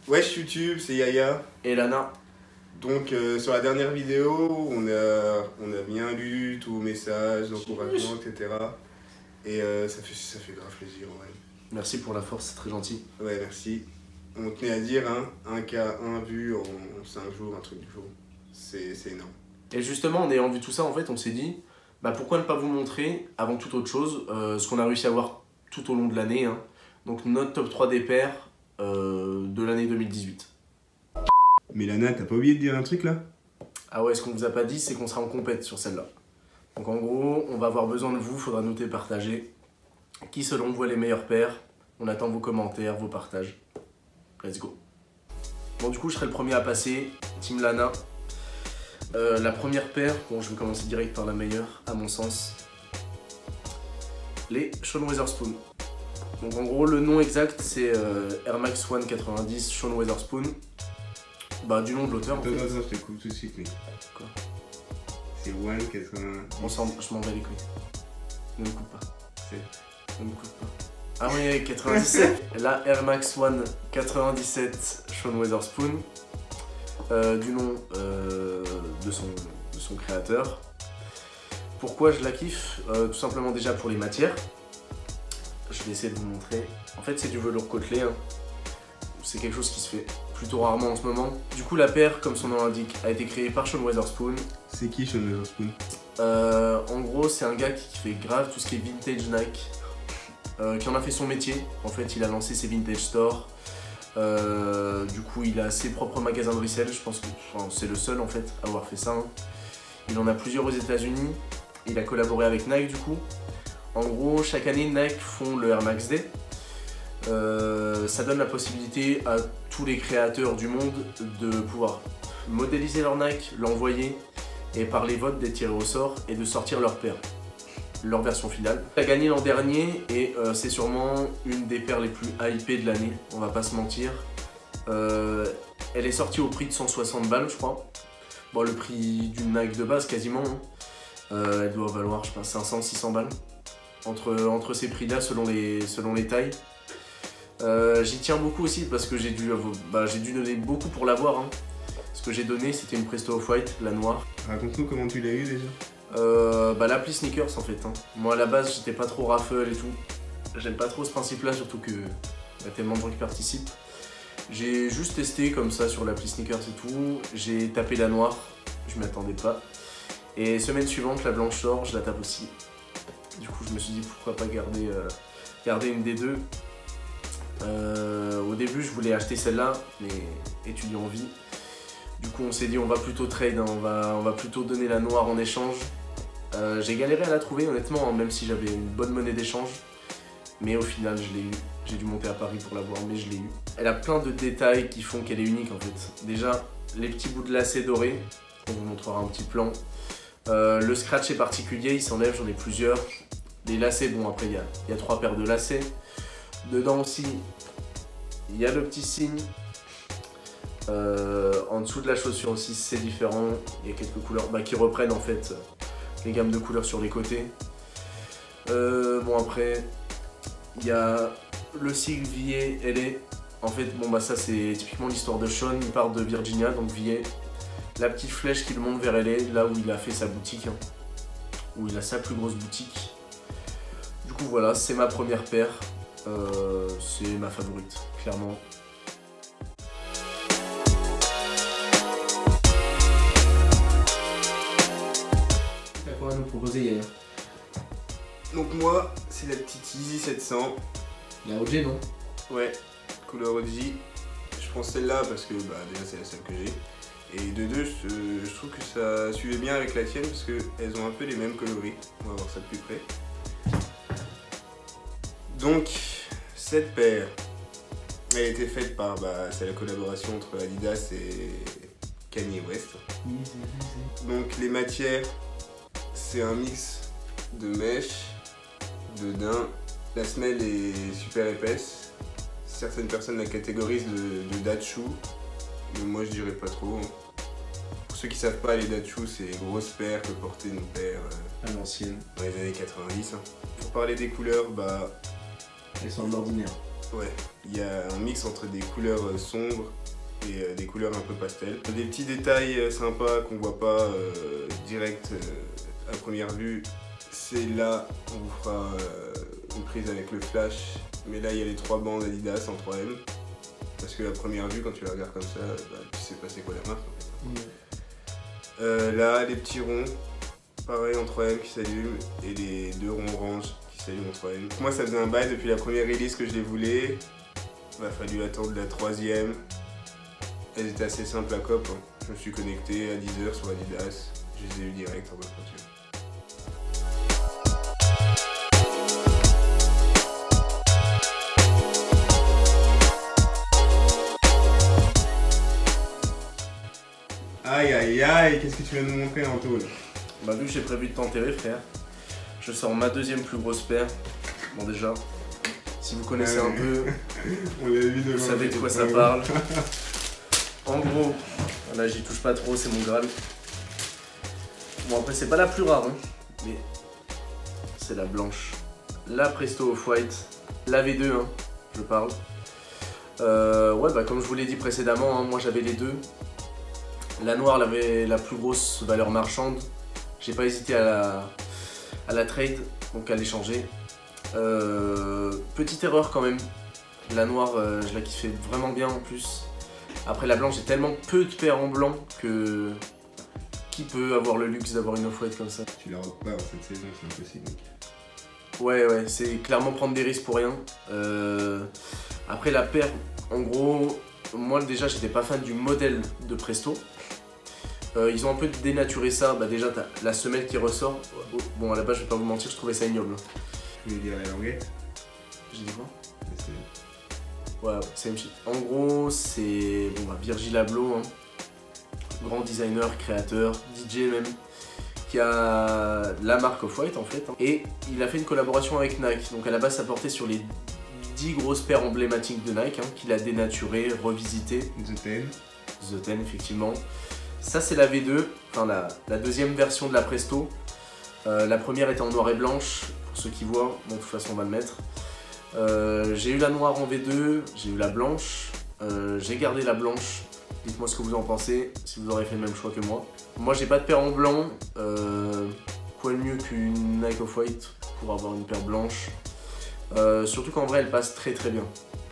Wesh YouTube, c'est Yaya. Et Lana. Donc sur la dernière vidéo, on a bien lu tous vos messages, d'encouragement, etc. Et ça fait grave plaisir, ouais. Merci pour la force, c'est très gentil. Ouais, merci. On tenait à dire, hein, 1K, 1 vue en 5 jours, un truc du jour. C'est énorme. Et justement, en ayant vu tout ça, en fait, on s'est dit, bah pourquoi ne pas vous montrer, avant toute autre chose, ce qu'on a réussi à voir tout au long de l'année. Hein. Donc notre top 3 des pairs de l'année 2018. Mais Lana, t'as pas oublié de dire un truc là? Ah ouais, ce qu'on vous a pas dit, c'est qu'on sera en compète sur celle-là. Donc en gros, on va avoir besoin de vous, faudra noter, partager. Qui selon vous est les meilleurs pairs? On attend vos commentaires, vos partages. Let's go. Bon, du coup, je serai le premier à passer. Team Lana. La première paire, bon, je vais commencer direct par la meilleure, à mon sens. Les Sean Wotherspoon. Donc en gros, le nom exact, c'est Air Max One 90 Sean Wotherspoon. Bah, du nom de l'auteur. Attends, je te coupe tout de suite, mais. Quoi? C'est One 90. Je m'en bats les couilles. Ne me coupe pas. C'est. Ne me coupe pas. Ah oui, 97. La Air Max One 97 Sean Wotherspoon. Du nom de son créateur. Pourquoi je la kiffe? Tout simplement déjà pour les matières. Je vais essayer de vous montrer. En fait, c'est du velours côtelé. Hein. C'est quelque chose qui se fait plutôt rarement en ce moment. Du coup, la paire, comme son nom l'indique, a été créée par Sean Wotherspoon. C'est qui Sean Wotherspoon? En gros, c'est un gars qui fait grave tout ce qui est vintage Nike. Qui en a fait son métier. En fait, il a lancé ses vintage stores. Du coup, il a ses propres magasins de resell. Je pense que c'est le seul en fait à avoir fait ça. Hein. Il en a plusieurs aux États-Unis. Il a collaboré avec Nike du coup. En gros, chaque année, Nike font le Air Max Day. Ça donne la possibilité à tous les créateurs du monde de pouvoir modéliser leur Nike, l'envoyer et par les votes d'être tirés au sort et de sortir leur paire, leur version finale. Elle a gagné l'an dernier et c'est sûrement une des paires les plus hypées de l'année, on va pas se mentir. Elle est sortie au prix de 160 balles je crois. Bon, le prix d'une Nike de base quasiment. Hein. Elle doit valoir je sais pas 500-600 balles. Entre ces prix là selon les tailles. J'y tiens beaucoup aussi parce que j'ai dû donner beaucoup pour l'avoir. Hein. Ce que j'ai donné c'était une Presto Off-White, la noire. Raconte-nous comment tu l'as eu déjà. L'appli Sneakers en fait. Hein. Moi à la base j'étais pas trop raffle et tout. J'aime pas trop ce principe là, surtout que y a tellement de gens qui participent. J'ai juste testé comme ça sur l'appli Sneakers et tout. J'ai tapé la noire, je m'y attendais pas. Et semaine suivante la blanche sort, je la tape aussi. Du coup je me suis dit pourquoi pas garder une des deux. Au début je voulais acheter celle-là, mais étudiant en vie. Du coup on s'est dit on va plutôt trade, hein, on va plutôt donner la noire en échange. J'ai galéré à la trouver honnêtement, hein, même si j'avais une bonne monnaie d'échange. Mais au final je l'ai eu. J'ai dû monter à Paris pour l'avoir, mais je l'ai eu. Elle a plein de détails qui font qu'elle est unique en fait. Déjà les petits bouts de lacets dorés, on vous montrera un petit plan. Le scratch est particulier, il s'enlève, j'en ai plusieurs. Les lacets, bon après il y a 3 paires de lacets. Dedans aussi, il y a le petit signe. En dessous de la chaussure aussi, c'est différent. Il y a quelques couleurs qui reprennent en fait les gammes de couleurs sur les côtés. Bon après, il y a le sigle VA LA. En fait, bon ça c'est typiquement l'histoire de Sean. Il part de Virginia, donc VA. La petite flèche qui le monte vers LA, là où il a fait sa boutique, hein, où il a sa plus grosse boutique. Du coup voilà, c'est ma première paire. C'est ma favorite, clairement. T'as quoi à nous proposer, Yaya? Donc moi, c'est la petite Yeezy 700. La OG, non? Ouais, couleur OG. Je prends celle-là parce que déjà c'est la seule que j'ai. Et de deux, je trouve que ça suivait bien avec la tienne parce qu'elles ont un peu les mêmes coloris. On va voir ça de plus près. Donc, cette paire, elle a été faite par, c'est la collaboration entre Adidas et Kanye West. Donc les matières, c'est un mix de mèche, de daim. La semelle est super épaisse. Certaines personnes la catégorisent de Datshu, mais moi je dirais pas trop. Pour ceux qui savent pas, les Datshu c'est les grosses paires que portaient nos pères à l'ancienne, dans les années 90. Hein. Pour parler des couleurs, elles sont en ordinaire. Ouais. Il y a un mix entre des couleurs sombres et des couleurs un peu pastel. Des petits détails sympas qu'on voit pas direct à première vue. C'est là qu'on vous fera une prise avec le flash. Mais là, il y a les 3 bandes Adidas en 3M. Parce que à première vue, quand tu la regardes comme ça, tu sais pas c'est quoi la marque en fait. Là, les petits ronds, pareil en 3M qui s'allument. Et les 2 ronds orange qui s'allument en 3M. Moi, ça faisait un bail depuis la première release que je les voulais. Il a fallu attendre la 3e. Elles étaient assez simples à cop. Hein. Je me suis connecté à 10h sur Adidas. Je les ai eu direct en bonne peinture. Aïe aïe aïe, qu'est-ce que tu viens de nous montrer Anto là? Bah vu que j'ai prévu de t'enterrer frère, je sors ma 2e plus grosse paire. Bon déjà, si vous connaissez un peu, vous savez de quoi ça parle. En gros, là j'y touche pas trop, c'est mon Graal. Bon après c'est pas la plus rare, hein, mais c'est la blanche. La Presto Off-White, la V2, hein, je parle. Ouais bah comme je vous l'ai dit précédemment, hein, moi j'avais les deux. La noire avait la plus grosse valeur marchande. J'ai pas hésité à la trade, donc à l'échanger. Petite erreur quand même. La noire, je la kiffais vraiment bien en plus. Après la blanche, j'ai tellement peu de paires en blanc que qui peut avoir le luxe d'avoir une off-white comme ça? Tu la repars cette saison, c'est impossible. Ouais, c'est clairement prendre des risques pour rien. Après la paire, en gros, moi déjà j'étais pas fan du modèle de Presto. Ils ont un peu dénaturé ça. Bah déjà t'as la semelle qui ressort. Bon à la base je vais pas vous mentir, je trouvais ça ignoble. Tu veux dire la languette? J'ai dit quoi? Ouais, c'est shit. En gros c'est bon, bah, Virgil Abloh, hein. Grand designer, créateur, DJ même, qui a la marque Off-White en fait. Hein. Et il a fait une collaboration avec Nike. Donc à la base ça portait sur les 10 grosses paires emblématiques de Nike, hein, qu'il a dénaturé, revisité. The Ten effectivement. Ça c'est la V2, enfin la 2e version de la Presto. La première était en noir et blanche, pour ceux qui voient, bon, de toute façon on va le mettre. J'ai eu la noire en V2, j'ai eu la blanche, j'ai gardé la blanche. Dites-moi ce que vous en pensez, si vous aurez fait le même choix que moi. Moi j'ai pas de paire en blanc, quoi de mieux qu'une Nike Off-White pour avoir une paire blanche. Surtout qu'en vrai elle passe très très bien.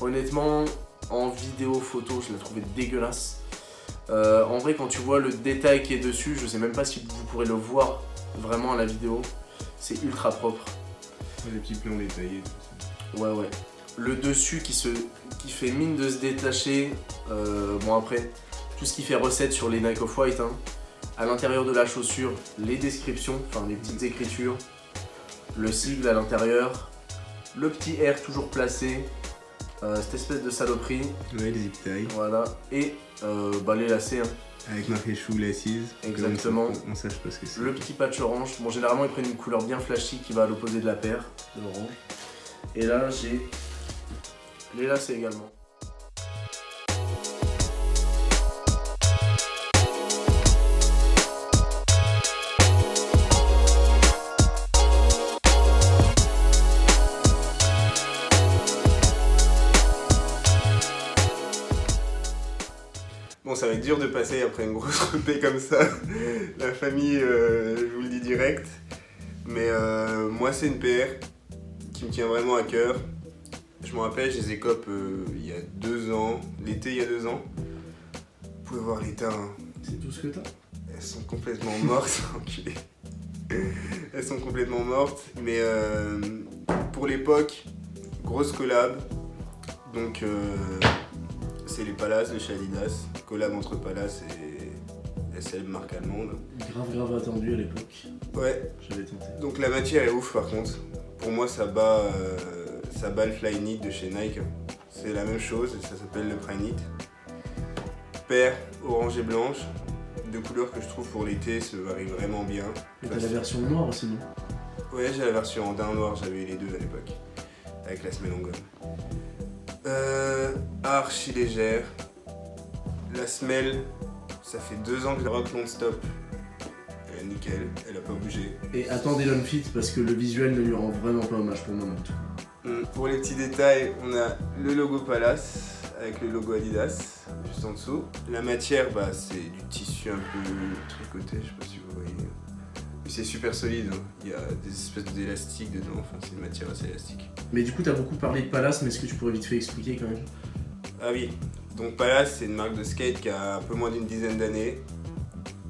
Honnêtement, en vidéo, photo, je la trouvais dégueulasse. En vrai quand tu vois le détail qui est dessus, je sais même pas si vous pourrez le voir vraiment à la vidéo, c'est ultra propre. Les petits plans détaillés, tout ça. Ouais. Le dessus qui fait mine de se détacher. Bon après, tout ce qui fait recette sur les Nike Off-White, hein. À l'intérieur de la chaussure, les descriptions, enfin les petites écritures, le sigle à l'intérieur, le petit R toujours placé, cette espèce de saloperie. Ouais, les zip ties. Voilà, et bah, les lacets. Hein. Avec marqué chou lassies. Exactement. On sache pas ce que c'est. Le petit patch orange. Bon, généralement, ils prennent une couleur bien flashy qui va à l'opposé de la paire, de l'orange. Et là, j'ai les lacets également. Bon, ça va être dur de passer après une grosse repaix comme ça. La famille, je vous le dis direct. Mais moi, c'est une paire qui me tient vraiment à cœur. Je me rappelle, je les ai cop il y a 2 ans, l'été il y a 2 ans. Vous pouvez voir l'état. Hein. C'est tout ce que t'as? Elles sont complètement mortes, enculées. Elles sont complètement mortes. Mais pour l'époque, grosse collab. Donc, c'est les Palace de chez Adidas. Collab entre Palace et SL, marque allemande. Grave attendu à l'époque. Ouais. J'avais tenté. Donc la matière est ouf par contre. Pour moi ça bat le Flyknit de chez Nike. C'est la même chose, ça s'appelle le Flyknit. Paire orange et blanche. 2 couleurs que je trouve pour l'été se varient vraiment bien. Et t'as la version noire aussi, non? Ouais, j'ai la version en daim noir, j'avais eu les deux à l'époque. Avec la semelle en gomme. Archi légère. La semelle, ça fait 2 ans que je la rock non-stop. Elle est nickel, elle a pas bougé. Et attendez l'onfit parce que le visuel ne lui rend vraiment pas hommage pour le moment. Pour les petits détails, on a le logo Palace avec le logo Adidas juste en dessous. La matière, bah, c'est du tissu un peu tricoté, je sais pas si vous voyez. Mais c'est super solide, hein. Il y a des espèces d'élastiques dedans, enfin c'est une matière assez élastique. Mais du coup, t'as beaucoup parlé de Palace, mais est-ce que tu pourrais vite fait expliquer quand même? Ah oui, donc Palace, c'est une marque de skate qui a un peu moins d'une dizaine d'années.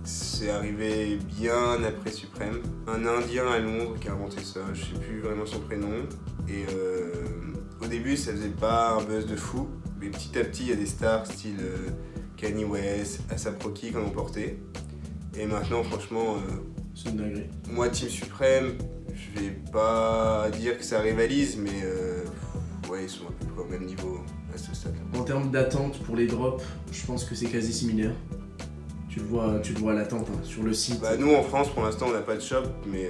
C'est arrivé bien après Supreme. Un Indien à Londres qui a inventé ça, je sais plus vraiment son prénom. Et au début, ça faisait pas un buzz de fou. Mais petit à petit, il y a des stars style Kanye West, A$AP Rocky qui en ont porté. Et maintenant, franchement, c'est une dinguerie. Moi, Team Supreme, je vais pas dire que ça rivalise, mais ouais, ils sont à peu près au même niveau à ce stade. En termes d'attente pour les drops, je pense que c'est quasi similaire. Tu le vois à l'attente hein, sur le site. Bah, nous en France pour l'instant on n'a pas de shop, mais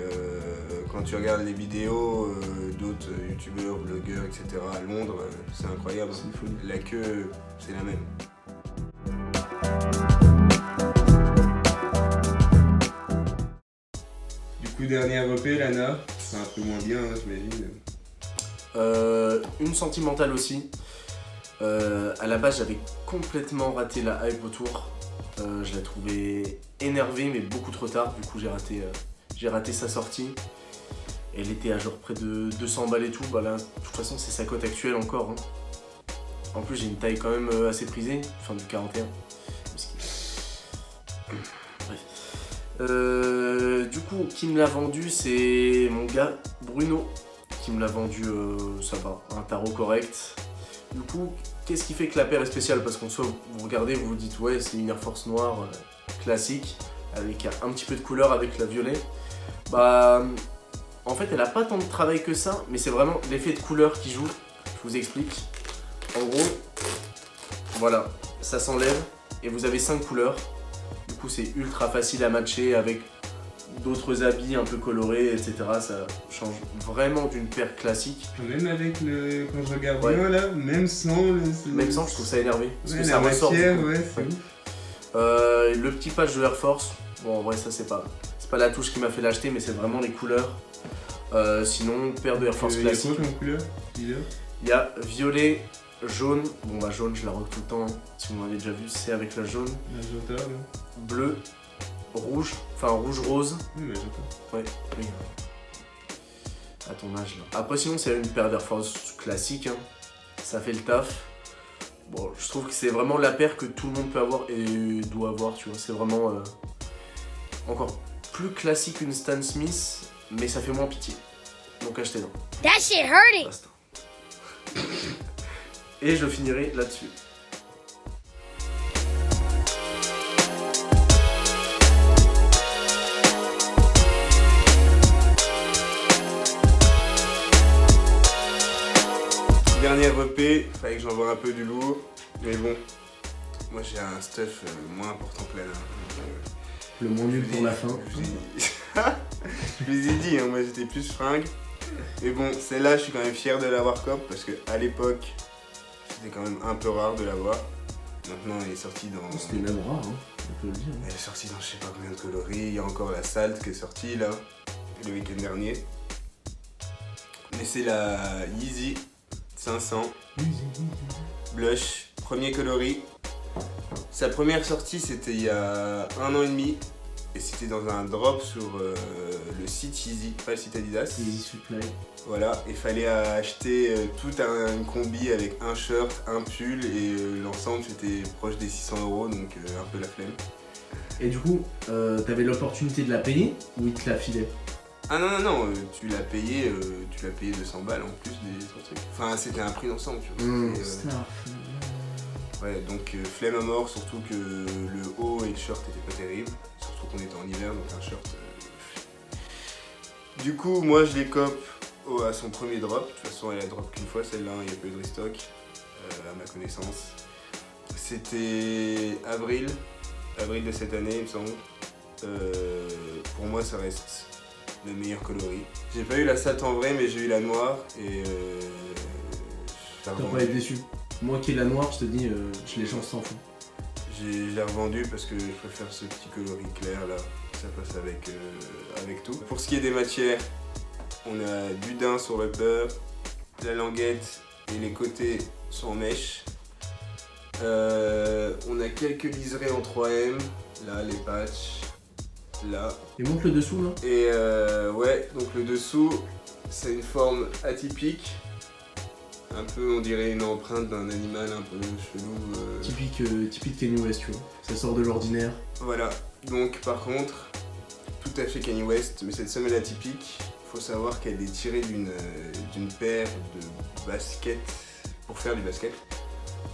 quand tu regardes les vidéos d'autres youtubeurs, blogueurs, etc. à Londres, c'est incroyable. C'est une folie. La queue, c'est la même. Du coup, dernière EP, Lana, c'est un peu moins bien, hein, j'imagine. Une sentimentale aussi. À la base, j'avais complètement raté la hype autour. Je la trouvais énervée, mais beaucoup trop tard. Du coup, j'ai raté sa sortie. Elle était à genre près de 200 balles et tout. Bah là, de toute façon, c'est sa cote actuelle encore. Hein. En plus, j'ai une taille quand même assez prisée, enfin du 41. Bref. Du coup, qui me l'a vendu, c'est mon gars Bruno qui me l'a vendu. Ça va, un tarot correct. Du coup, qu'est-ce qui fait que la paire est spéciale? Parce qu'en soi, vous regardez, vous vous dites ouais, c'est une Air Force noire classique avec un petit peu de couleur avec la violet. Bah, en fait, elle a pas tant de travail que ça, mais c'est vraiment l'effet de couleur qui joue. Je vous explique. En gros, voilà, ça s'enlève et vous avez 5 couleurs. Du coup, c'est ultra facile à matcher avec d'autres habits un peu colorés, etc. Ça change vraiment d'une paire classique. Même avec le... quand je regarde bien là, même sans le... Même sans, je trouve ça énervé. Parce ouais, que ça ressort. Ouais, c'est ouf. Le petit patch de Air Force, bon en vrai ça c'est pas la touche qui m'a fait l'acheter, mais c'est vraiment les couleurs. Sinon, paire de Air Force classique. Il y a quoi comme couleur? Il y a violet, jaune, bon bah jaune je la rock tout le temps, hein. Si vous m'avez déjà vu, c'est avec la jaune. Magenta, là. Bleu, rouge, enfin rouge-rose. Oui, magenta. Ouais, oui. À ton âge là. Après sinon c'est une paire d'Air Force classique, hein. Ça fait le taf. Bon, je trouve que c'est vraiment la paire que tout le monde peut avoir et doit avoir, tu vois. C'est vraiment encore plus classique qu'une Stan Smith, mais ça fait moins pitié. Donc achetez-en. That shit hurting. Basta. Et je finirai là-dessus. Dernière EP, fallait que j'envoie un peu du lourd, mais bon, moi j'ai un stuff moins important que Lana. Le moins nul pour la fin. Je vous ai dit, hein, moi j'étais plus fringue. Mais bon, celle-là, je suis quand même fier de l'avoir cop parce qu'à l'époque, c'était quand même un peu rare de l'avoir. Maintenant, elle est sortie dans... C'était même rare, hein, on peut le dire. Elle est sortie dans je sais pas combien de coloris. Il y a encore la Salt qui est sortie là, le week-end dernier. Mais c'est la Yeezy 500 Blush, premier coloris. Sa première sortie, c'était il y a 1 an et demi. Et c'était dans un drop sur le site Yeezy, pas le site Adidas. Yeezy Supply. Voilà, il fallait acheter tout un combi avec un shirt, un pull et l'ensemble c'était proche des 600 €, donc un peu la flemme. Et du coup, t'avais l'opportunité de la payer ou il te la filait? Ah non, non, non, tu l'as payé 200 balles en plus des autres trucs. Enfin, c'était un prix d'ensemble, tu vois. Ouais, donc flemme à mort, surtout que le haut et le short étaient pas terribles. Surtout qu'on était en hiver, donc un short... Du coup, moi je les cope à son premier drop. De toute façon, elle a drop qu'une fois, celle-là, il n'y a pas eu de restock, à ma connaissance. C'était avril de cette année, il me semble. Pour moi, ça reste le meilleur coloris. J'ai pas eu la Salt en vrai, mais j'ai eu la noire et... T'as pas été déçu? Moi qui ai la noire, je te dis, je les change sans fond. Je l'ai revendu parce que je préfère ce petit coloris clair là, ça passe avec tout. Pour ce qui est des matières, on a du daim sur le upper, la languette et les côtés sont en mèche. On a quelques liserés en 3M, là les patchs, là. Et montre le dessous là. Et ouais, donc le dessous, c'est une forme atypique. Un peu, on dirait une empreinte d'un animal un peu chelou. Typique Kanye West, tu vois. Ça sort de l'ordinaire. Voilà, donc par contre, tout à fait Kanye West, mais cette semelle atypique, faut savoir qu'elle est tirée d'une paire de baskets, pour faire du basket,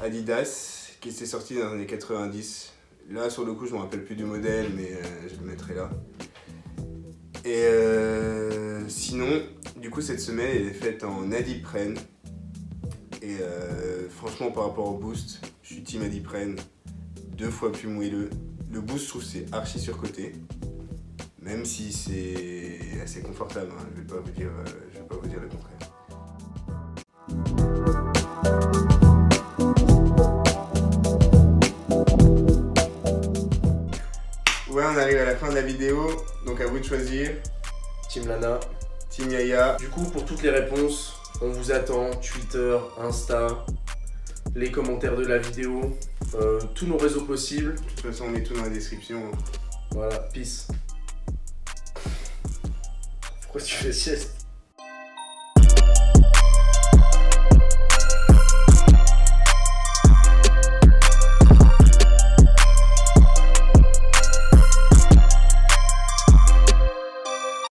Adidas, qui s'est sortie dans les années 90. Là, sur le coup, je me rappelle plus du modèle, mais je le mettrai là. Et sinon, du coup, cette semelle, elle est faite en Adiprene. Et franchement, par rapport au Boost, je suis team Adiprene, 2 fois plus moelleux. Le Boost, je trouve c'est archi surcoté, même si c'est assez confortable, hein. Je vais pas vous dire le contraire. Ouais, on arrive à la fin de la vidéo, donc à vous de choisir. Team Lana, Team Yaya. Du coup, pour toutes les réponses, on vous attend, Twitter, Insta, les commentaires de la vidéo, tous nos réseaux possibles. De toute façon, on met tout dans la description. Voilà, peace. Pourquoi tu fais sieste?